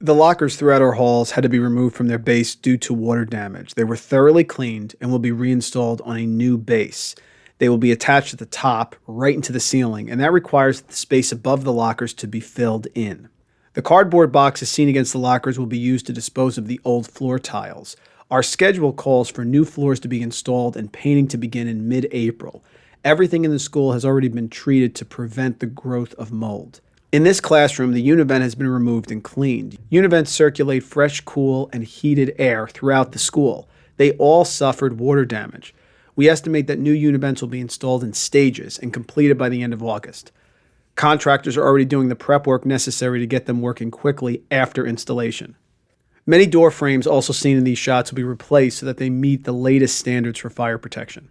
The lockers throughout our halls had to be removed from their base due to water damage. They were thoroughly cleaned and will be reinstalled on a new base. They will be attached at the top, right into the ceiling, and that requires the space above the lockers to be filled in. The cardboard boxes seen against the lockers will be used to dispose of the old floor tiles. Our schedule calls for new floors to be installed and painting to begin in mid-April. Everything in the school has already been treated to prevent the growth of mold. In this classroom, the Univent has been removed and cleaned. Univents circulate fresh, cool, and heated air throughout the school. They all suffered water damage. We estimate that new Univents will be installed in stages and completed by the end of August. Contractors are already doing the prep work necessary to get them working quickly after installation. Many door frames also seen in these shots will be replaced so that they meet the latest standards for fire protection.